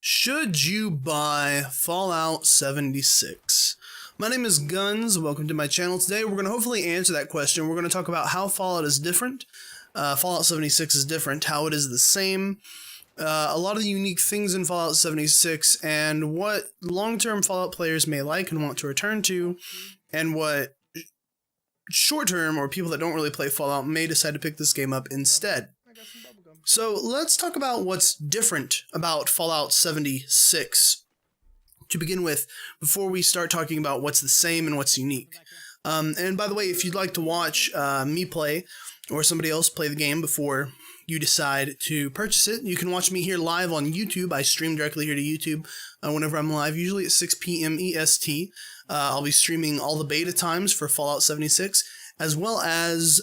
Should you buy Fallout 76? My name is Guns. Welcome to my channel. Today we're going to hopefully answer that question. We're going to talk about how Fallout is different. Fallout 76 is different, how it is the same, a lot of the unique things in Fallout 76, and what long-term Fallout players may like and want to return to, and what short-term or people that don't really play Fallout may decide to pick this game up instead. So let's talk about what's different about Fallout 76 to begin with, before we start talking about what's the same and what's unique. And by the way, if you'd like to watch me play or somebody else play the game before you decide to purchase it, you can watch me here live on YouTube. I stream directly here to YouTube whenever I'm live, usually at 6 p.m. EST. I'll be streaming all the beta times for Fallout 76, as well as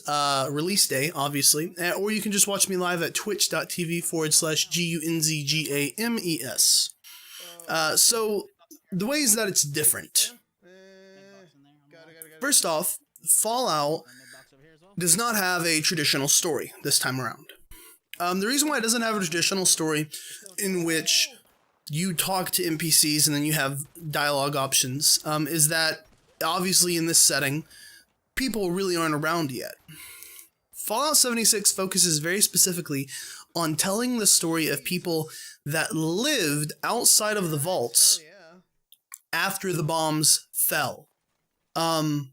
release day, obviously. Or you can just watch me live at twitch.tv/GUNZGAMES. So, the ways that it's different. First off, Fallout does not have a traditional story this time around. The reason why it doesn't have a traditional story in which you talk to NPCs and then you have dialogue options is that, obviously in this setting, people really aren't around yet. Fallout 76 focuses very specifically on telling the story of people that lived outside of the vaults after the bombs fell. And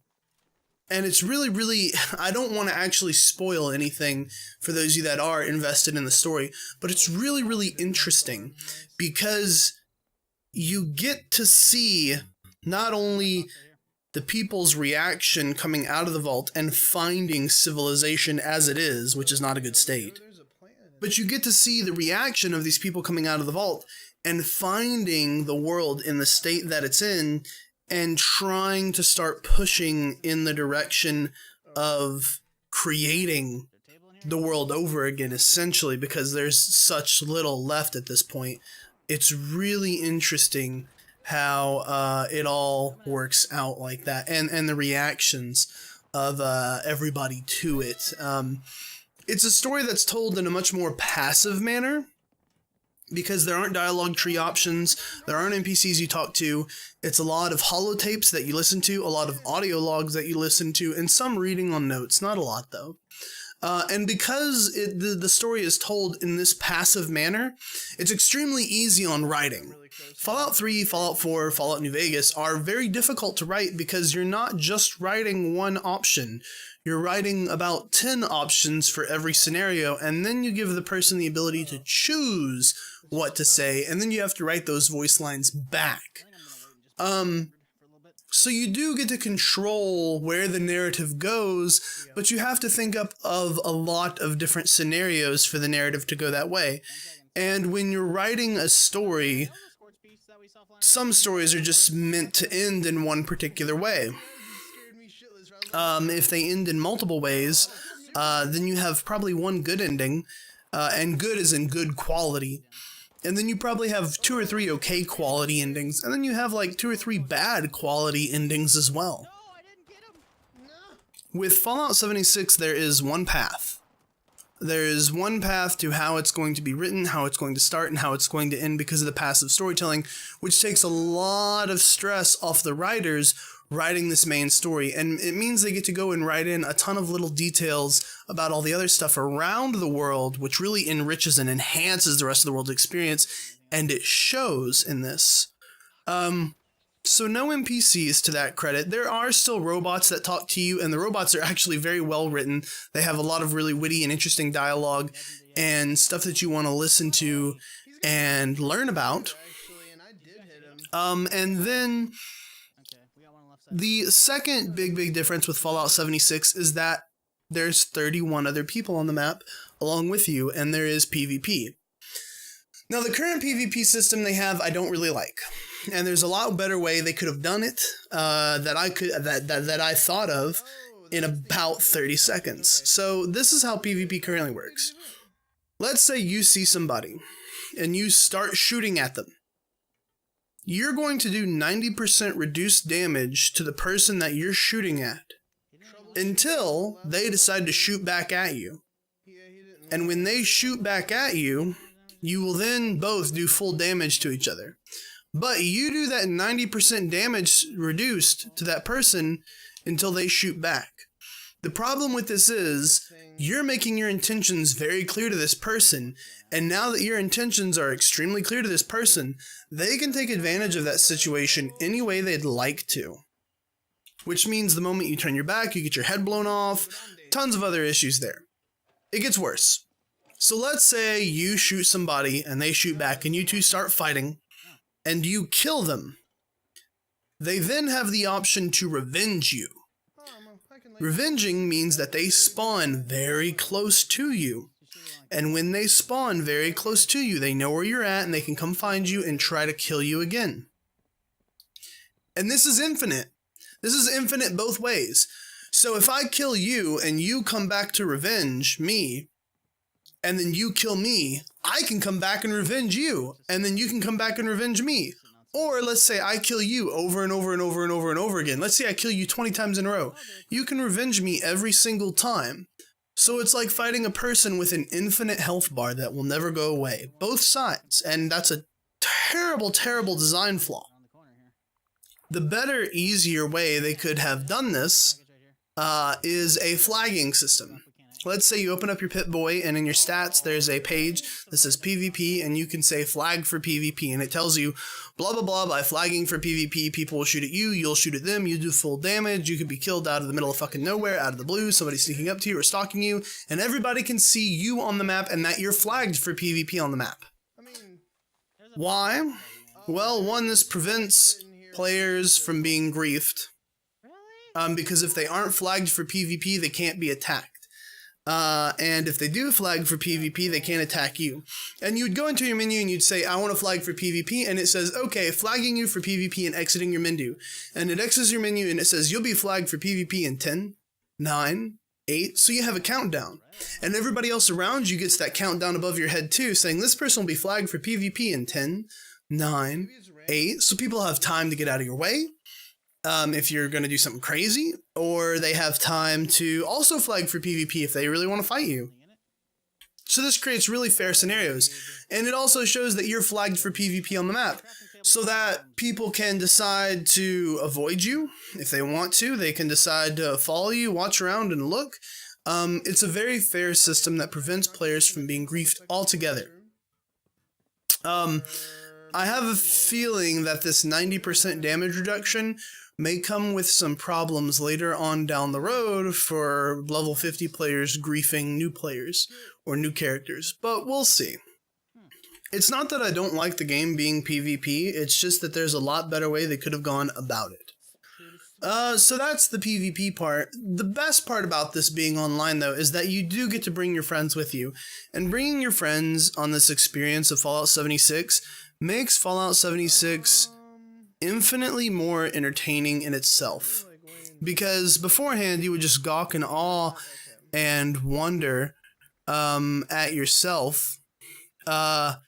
it's really, I don't want to actually spoil anything for those of you that are invested in the story, but it's really interesting because you get to see not only the people's reaction coming out of the vault and finding civilization as it is, which is not a good state, but you get to see the reaction of these people coming out of the vault and finding the world in the state that it's in and trying to start pushing in the direction of creating the world over again, essentially, because there's such little left at this point. It's really interesting how it all works out like that, and the reactions of everybody to it. It's a story that's told in a much more passive manner, because there aren't dialogue tree options, there aren't NPCs you talk to. It's a lot of holotapes that you listen to, a lot of audio logs that you listen to, and some reading on notes. Not a lot, though. And because the story is told in this passive manner, it's extremely easy on writing. Fallout 3, Fallout 4, Fallout New Vegas are very difficult to write because you're not just writing one option. You're writing about 10 options for every scenario, and then you give the person the ability to choose what to say, and then you have to write those voice lines back. So you do get to control where the narrative goes, but you have to think up of a lot of different scenarios for the narrative to go that way. And when you're writing a story, some stories are just meant to end in one particular way. If they end in multiple ways, then you have probably one good ending, and good is in good quality. And then you probably have 2 or 3 okay quality endings, and then you have like 2 or 3 bad quality endings as well. With Fallout 76, there is one path. There is one path to how it's going to be written, how it's going to start, and how it's going to end because of the passive storytelling, which takes a lot of stress off the writers writing this main story. And it means they get to go and write in a ton of little details about all the other stuff around the world, which really enriches and enhances the rest of the world's experience, and it shows in this. So no NPCs to that credit. There are still robots that talk to you, and the robots are actually very well written. They have a lot of really witty and interesting dialogue and stuff that you want to listen to and learn about. And then the second big difference with Fallout 76 is that there's 31 other people on the map along with you, and there is PvP. Now, the current PvP system they have, I don't really like. And there's a lot better way they could have done it that I thought of in about 30 seconds. So this is how PvP currently works. Let's say you see somebody and you start shooting at them. You're going to do 90% reduced damage to the person that you're shooting at until they decide to shoot back at you. And when they shoot back at you, You will then both do full damage to each other. But you do that 90% damage reduced to that person until they shoot back. The problem with this is you're making your intentions very clear to this person, and now that your intentions are extremely clear to this person, they can take advantage of that situation any way they'd like to. Which means the moment you turn your back, you get your head blown off, tons of other issues there. It gets worse. So let's say you shoot somebody and they shoot back and you two start fighting and you kill them. They then have the option to revenge you. Revenging means that they spawn very close to you. And when they spawn very close to you, they know where you're at and they can come find you and try to kill you again. And this is infinite. This is infinite both ways. So if I kill you and you come back to revenge me, and then you kill me, I can come back and revenge you, and then you can come back and revenge me. Or let's say I kill you over and over and over and over and over again. Let's say I kill you 20 times in a row. You can revenge me every single time. So it's like fighting a person with an infinite health bar that will never go away. Both sides. And that's a terrible, terrible design flaw. The better, easier way they could have done this is a flagging system. Let's say you open up your Pip-Boy and in your stats there's a page that says PvP and you can say flag for PvP and it tells you blah blah blah, by flagging for PvP people will shoot at you, you'll shoot at them, you do full damage, you could be killed out of the middle of fucking nowhere, out of the blue, somebody sneaking up to you or stalking you, and everybody can see you on the map and that you're flagged for PvP on the map. Why? Well, one, this prevents players from being griefed. Because if they aren't flagged for PvP, they can't be attacked. And if they do flag for PvP, they can't attack you. And you'd go into your menu and you'd say, I want to flag for PvP, and it says, okay, flagging you for PvP and exiting your menu. And it exits your menu and it says, you'll be flagged for PvP in 10, 9, 8. So you have a countdown. And everybody else around you gets that countdown above your head too, saying this person will be flagged for PvP in 10, 9, 8. So people have time to get out of your way. If you're going to do something crazy, or they have time to also flag for PvP if they really want to fight you. So this creates really fair scenarios, and it also shows that you're flagged for PvP on the map, so that people can decide to avoid you if they want to. They can decide to follow you, watch around, and look. It's a very fair system that prevents players from being griefed altogether. I have a feeling that this 90% damage reduction may come with some problems later on down the road for level 50 players griefing new players or new characters, but we'll see. It's not that I don't like the game being PvP, it's just that there's a lot better way they could have gone about it. So that's the PvP part. The best part about this being online, though, is that you do get to bring your friends with you, and bringing your friends on this experience of Fallout 76 makes Fallout 76 infinitely more entertaining in itself. Because beforehand, you would just gawk in awe and wonder at yourself and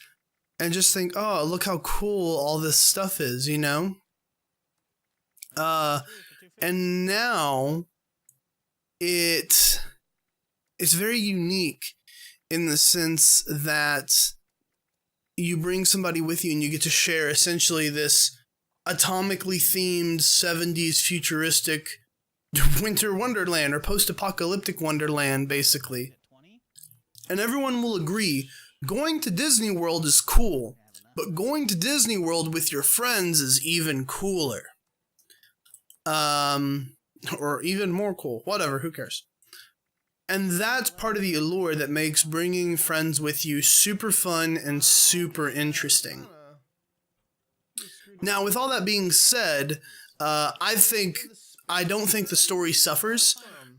just think, oh, look how cool all this stuff is, you know? And now it's very unique in the sense that you bring somebody with you and you get to share essentially this atomically themed 70s futuristic winter wonderland or post-apocalyptic wonderland, basically. And everyone will agree, going to Disney World is cool, but going to Disney World with your friends is even cooler. Or even more cool. Whatever, who cares? And that's part of the allure that makes bringing friends with you super fun and super interesting. Now, with all that being said, I don't think the story suffers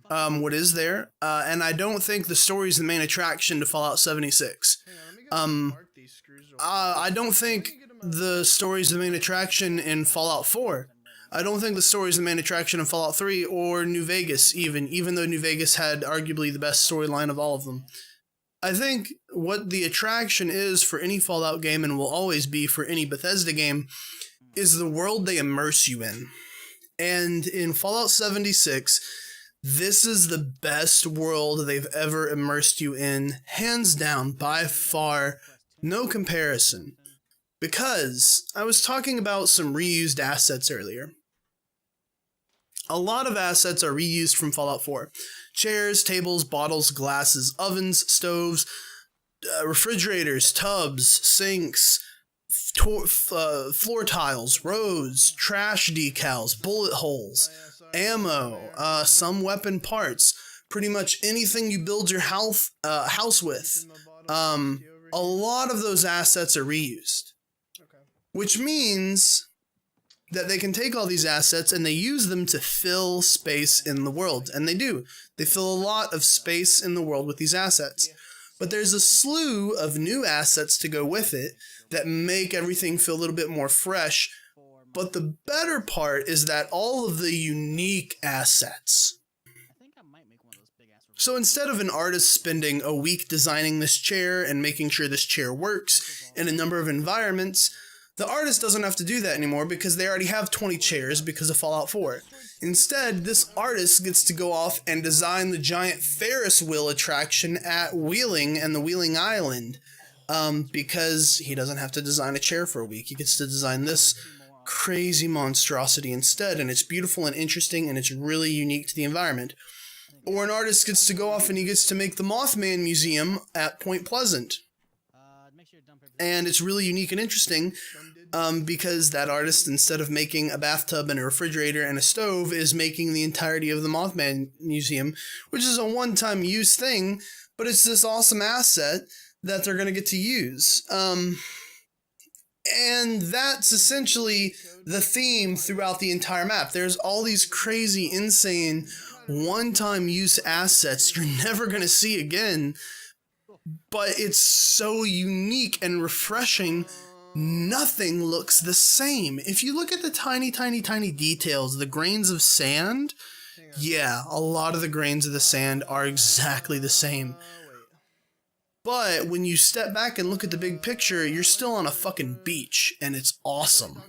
what is there, and I don't think the story is the main attraction to Fallout 76. I don't think the story is the main attraction in Fallout 4. I don't think the story is the main attraction in Fallout 3 or New Vegas, even though New Vegas had arguably the best storyline of all of them. I think what the attraction is for any Fallout game, and will always be for any Bethesda game, is the world they immerse you in. And in Fallout 76, this is the best world they've ever immersed you in, hands down, by far, No comparison. Because I was talking about some reused assets earlier. A lot of assets are reused from Fallout 4. Chairs, tables, bottles, glasses, ovens, stoves, refrigerators, tubs, sinks, floor tiles, roads, trash decals, bullet holes, ammo, some weapon parts, pretty much anything you build your house with. A lot of those assets are reused, which means that they can take all these assets and they use them to fill space in the world. And they do. They fill a lot of space in the world with these assets. But there's a slew of new assets to go with it that make everything feel a little bit more fresh. But the better part is that all of the unique assets. So instead of an artist spending a week designing this chair and making sure this chair works in a number of environments, the artist doesn't have to do that anymore because they already have 20 chairs because of Fallout 4. Instead, this artist gets to go off and design the giant Ferris wheel attraction at Wheeling and the Wheeling Island, because he doesn't have to design a chair for a week. He gets to design this crazy monstrosity instead, and it's beautiful and interesting, and it's really unique to the environment. Or an artist gets to go off and he gets to make the Mothman Museum at Point Pleasant. And it's really unique and interesting because that artist, instead of making a bathtub and a refrigerator and a stove, is making the entirety of the Mothman Museum, which is a one-time use thing, but it's this awesome asset that they're going to get to use. And that's essentially the theme throughout the entire map. There's all these crazy, insane, one-time use assets you're never going to see again. But it's so unique and refreshing, nothing looks the same. If you look at the tiny, tiny, tiny details, the grains of sand, yeah, a lot of the grains of the sand are exactly the same. But when you step back and look at the big picture, you're still on a fucking beach, and it's awesome.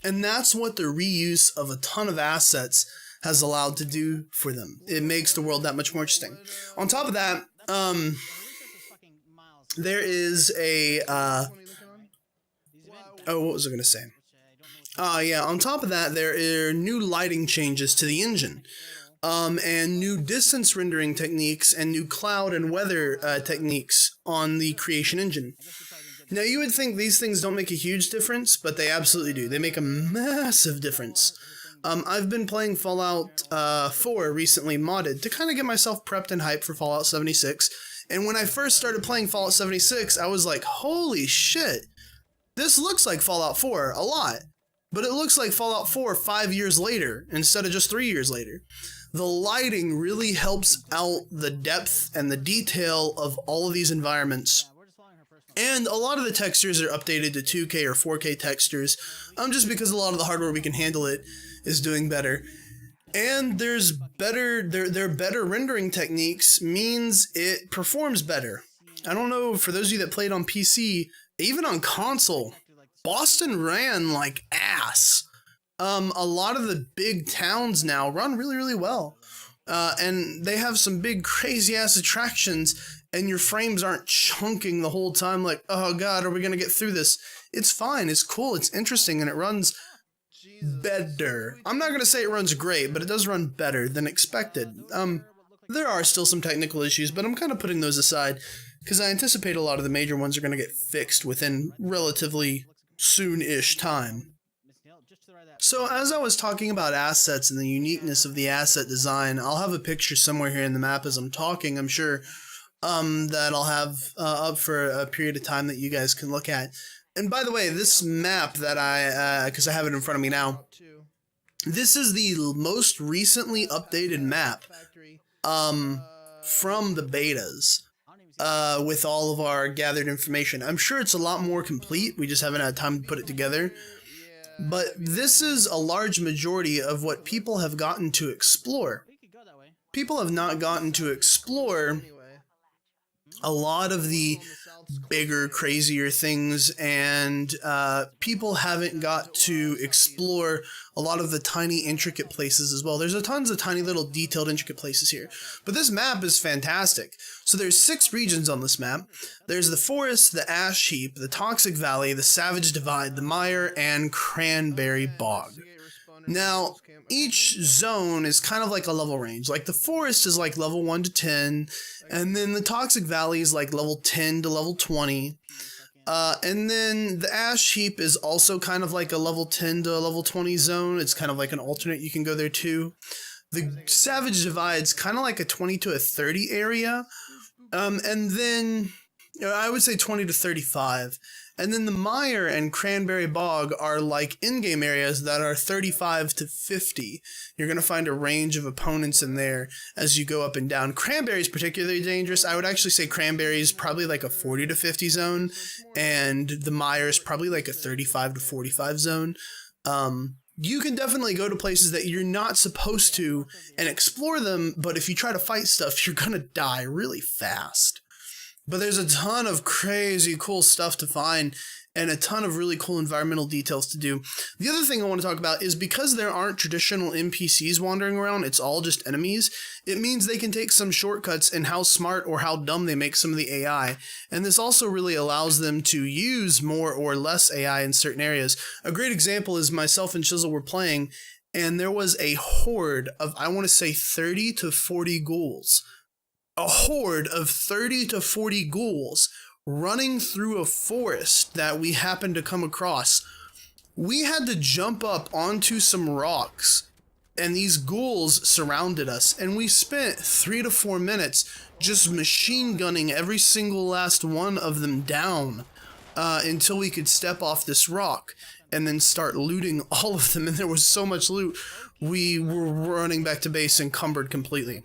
And that's what the reuse of a ton of assets has allowed to do for them. It makes the world that much more interesting. On top of that, there is a, what was I going to say? Yeah, on top of that, there are new lighting changes to the engine, and new distance rendering techniques and new cloud and weather techniques on the Creation engine. Now, you would think these things don't make a huge difference, but they absolutely do. They make a massive difference. I've been playing Fallout 4 recently modded to kind of get myself prepped and hyped for Fallout 76. And when I first started playing Fallout 76, I was like, holy shit, this looks like Fallout 4 a lot. But it looks like Fallout 4 5 years later instead of just 3 years later. The lighting really helps out the depth and the detail of all of these environments. And a lot of the textures are updated to 2K or 4K textures, just because a lot of the hardware we can handle it is doing better. And there's their better rendering techniques means it performs better. I don't know, for those of you that played on PC, even on console, Boston ran like ass. A lot of the big towns now run really, really well. And they have some big crazy ass attractions, and your frames aren't chunking the whole time like, oh god, are we gonna get through this? It's fine, it's cool, it's interesting, and it runs better. I'm not gonna say it runs great, but it does run better than expected. There are still some technical issues, but I'm kind of putting those aside because I anticipate a lot of the major ones are gonna get fixed within relatively soon-ish time. So as I was talking about assets and the uniqueness of the asset design, I'll have a picture somewhere here in the map as I'm talking, I'm sure, that I'll have up for a period of time that you guys can look at. And by the way, this map that because I have it in front of me now, this is the most recently updated map from the betas with all of our gathered information. I'm sure it's a lot more complete, we just haven't had time to put it together. But this is a large majority of what people have gotten to explore. People have not gotten to explore a lot of the bigger, crazier things, and people haven't got to explore a lot of the tiny, intricate places as well. There's tons of tiny little detailed, intricate places here, but this map is fantastic. So there's 6 regions on this map. There's the Forest, the Ash Heap, the Toxic Valley, the Savage Divide, the Mire, and Cranberry Bog. Now, each zone is kind of like a level range. Like the Forest is like level 1 to 10, and then the Toxic Valley is like level 10 to level 20. And then the Ash Heap is also kind of like a level 10 to level 20 zone. It's kind of like an alternate, you can go there too. The Savage Divide's kind of like a 20 to a 30 area. And then I would say 20 to 35. And then the Mire and Cranberry Bog are like in-game areas that are 35 to 50. You're going to find a range of opponents in there as you go up and down. Cranberry is particularly dangerous. I would actually say Cranberry is probably like a 40 to 50 zone, and the Mire is probably like a 35 to 45 zone. You can definitely go to places that you're not supposed to and explore them, but if you try to fight stuff, you're going to die really fast. But there's a ton of crazy cool stuff to find and a ton of really cool environmental details to do. The other thing I want to talk about is because there aren't traditional NPCs wandering around, it's all just enemies, it means they can take some shortcuts in how smart or how dumb they make some of the AI. And this also really allows them to use more or less AI in certain areas. A great example is myself and Chisel were playing, and there was a horde of, I want to say 30 to 40 ghouls. A horde of 30 to 40 ghouls running through a forest that we happened to come across. We had to jump up onto some rocks, and these ghouls surrounded us, and we spent 3 to 4 minutes just machine gunning every single last one of them down until we could step off this rock and then start looting all of them. And there was so much loot, we were running back to base encumbered completely.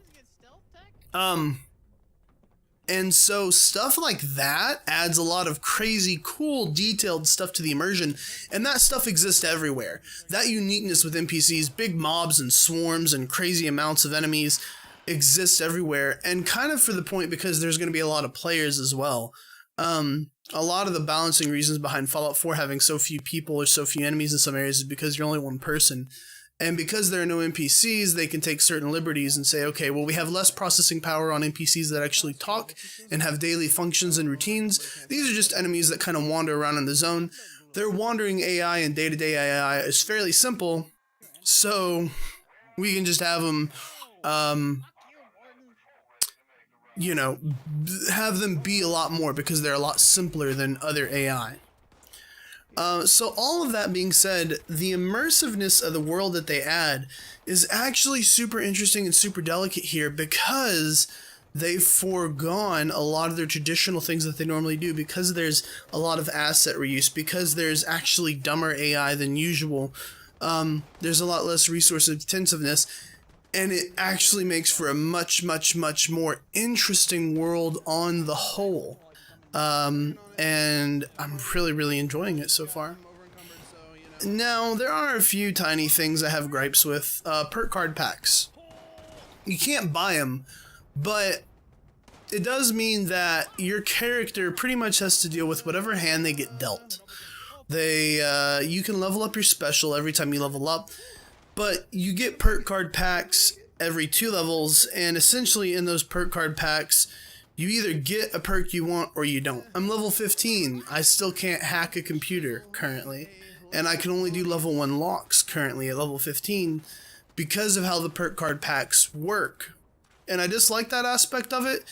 And so stuff like that adds a lot of crazy, cool, detailed stuff to the immersion, and that stuff exists everywhere. That uniqueness with NPCs, big mobs and swarms and crazy amounts of enemies exists everywhere, and kind of for the point because there's going to be a lot of players as well. A lot of the balancing reasons behind Fallout 4 having so few people or so few enemies in some areas is because you're only one person. And because there are no NPCs, they can take certain liberties and say, okay, well, we have less processing power on NPCs that actually talk and have daily functions and routines. These are just enemies that kind of wander around in the zone. Their wandering AI and day-to-day AI is fairly simple, so we can just have them, have them be a lot more because they're a lot simpler than other AI. So all of that being said, the immersiveness of the world that they add is actually super interesting and super delicate here because they've foregone a lot of their traditional things that they normally do, because there's a lot of asset reuse, because there's actually dumber AI than usual. There's a lot less resource intensiveness, and it actually makes for a much, much, much more interesting world on the whole. And I'm really, really enjoying it so far. Now, there are a few tiny things I have gripes with. Perk card packs. You can't buy them, but it does mean that your character pretty much has to deal with whatever hand they get dealt. You can level up your special every time you level up, but you get perk card packs every 2 levels, and essentially in those perk card packs, you either get a perk you want or you don't. I'm level 15. I still can't hack a computer currently. And I can only do level 1 locks currently at level 15 because of how the perk card packs work. And I dislike that aspect of it.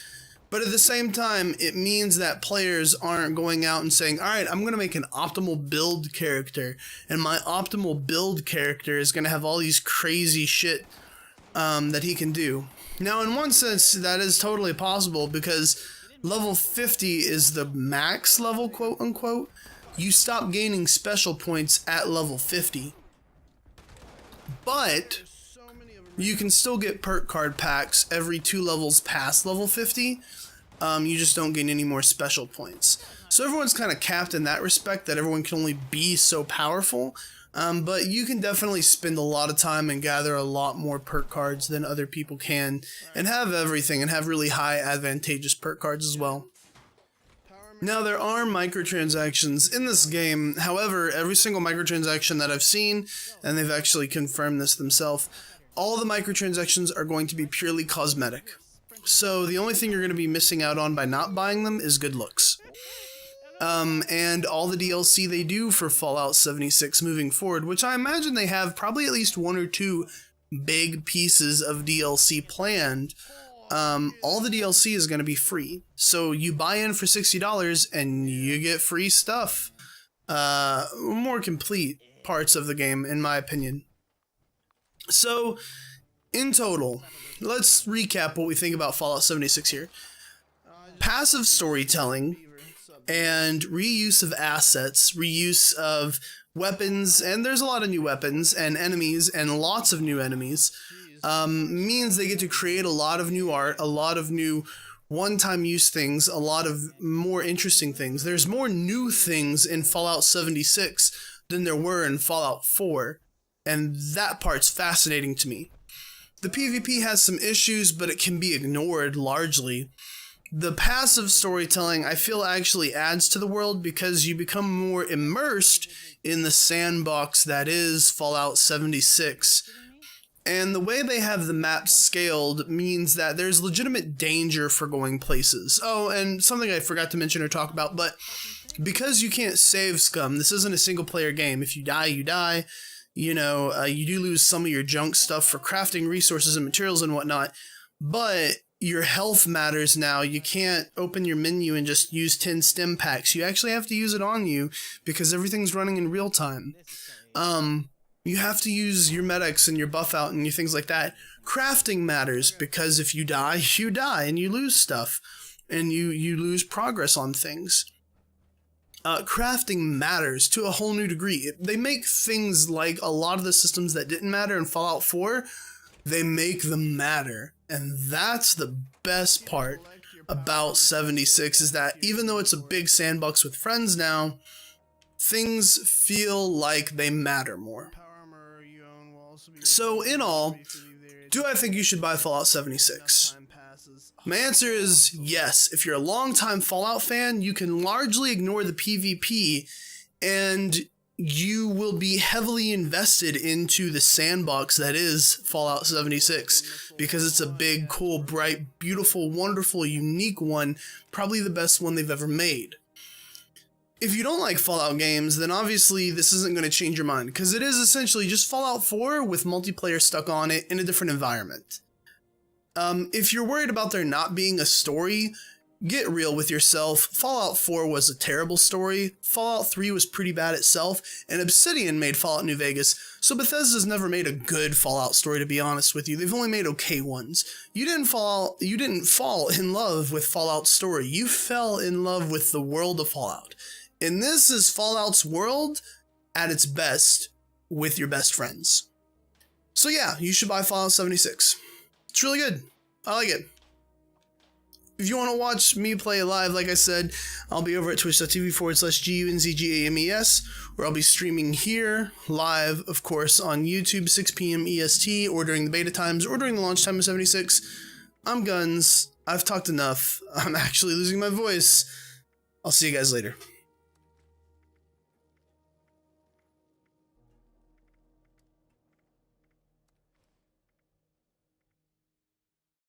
But at the same time, it means that players aren't going out and saying, all right, I'm going to make an optimal build character. And my optimal build character is going to have all these crazy shit that he can do. Now, in one sense, that is totally possible because level 50 is the max level, quote unquote. You stop gaining special points at level 50. But you can still get perk card packs every 2 levels past level 50. You just don't gain any more special points. So everyone's kind of capped in that respect, that everyone can only be so powerful. But you can definitely spend a lot of time and gather a lot more perk cards than other people can, and have everything, and have really high advantageous perk cards as well. Now, there are microtransactions in this game. However, every single microtransaction that I've seen, and they've actually confirmed this themselves, all the microtransactions are going to be purely cosmetic. So the only thing you're going to be missing out on by not buying them is good looks. And all the DLC they do for Fallout 76 moving forward, which I imagine they have probably at least 1 or 2 big pieces of DLC planned. All the DLC is going to be free. So you buy in for $60 and you get free stuff. More complete parts of the game, in my opinion. So, in total, let's recap what we think about Fallout 76 here. Passive storytelling and reuse of assets, reuse of weapons, and there's a lot of new weapons and enemies and lots of new enemies, means they get to create a lot of new art, a lot of new one-time use things, a lot of more interesting things. There's more new things in Fallout 76 than there were in Fallout 4, and that part's fascinating to me. The PvP has some issues, but it can be ignored largely. The passive storytelling, I feel, actually adds to the world because you become more immersed in the sandbox that is Fallout 76. And the way they have the map scaled means that there's legitimate danger for going places. Oh, and something I forgot to mention or talk about, but because you can't save scum, this isn't a single player game. If you die, you die. You know, you do lose some of your junk stuff for crafting resources and materials and whatnot, but your health matters now. You can't open your menu and just use 10 stim packs. You actually have to use it on you because everything's running in real time. You have to use your medics and your buff out and your things like that. Crafting matters because if you die, you die and you lose stuff and you lose progress on things. Crafting matters to a whole new degree. They make things like a lot of the systems that didn't matter in Fallout 4, they make them matter. And that's the best part about 76 is that even though it's a big sandbox with friends now, things feel like they matter more. So in all, do I think you should buy Fallout 76? My answer is yes. If you're a longtime Fallout fan, you can largely ignore the PvP and you will be heavily invested into the sandbox that is Fallout 76 because it's a big, cool, bright, beautiful, wonderful, unique one, probably the best one they've ever made. If you don't like Fallout games, then obviously this isn't going to change your mind because it is essentially just Fallout 4 with multiplayer stuck on it in a different environment. If you're worried about there not being a story, get real with yourself. Fallout 4 was a terrible story, Fallout 3 was pretty bad itself, and Obsidian made Fallout New Vegas, so Bethesda's never made a good Fallout story, to be honest with you. They've only made okay ones. You didn't fall in love with Fallout's story, you fell in love with the world of Fallout. And this is Fallout's world at its best with your best friends. So yeah, you should buy Fallout 76. It's really good. I like it. If you want to watch me play live, like I said, I'll be over at twitch.tv/GUNZGAMES, where I'll be streaming here, live, of course, on YouTube, 6 p.m. EST, or during the beta times, or during the launch time of 76. I'm Guns. I've talked enough. I'm actually losing my voice. I'll see you guys later.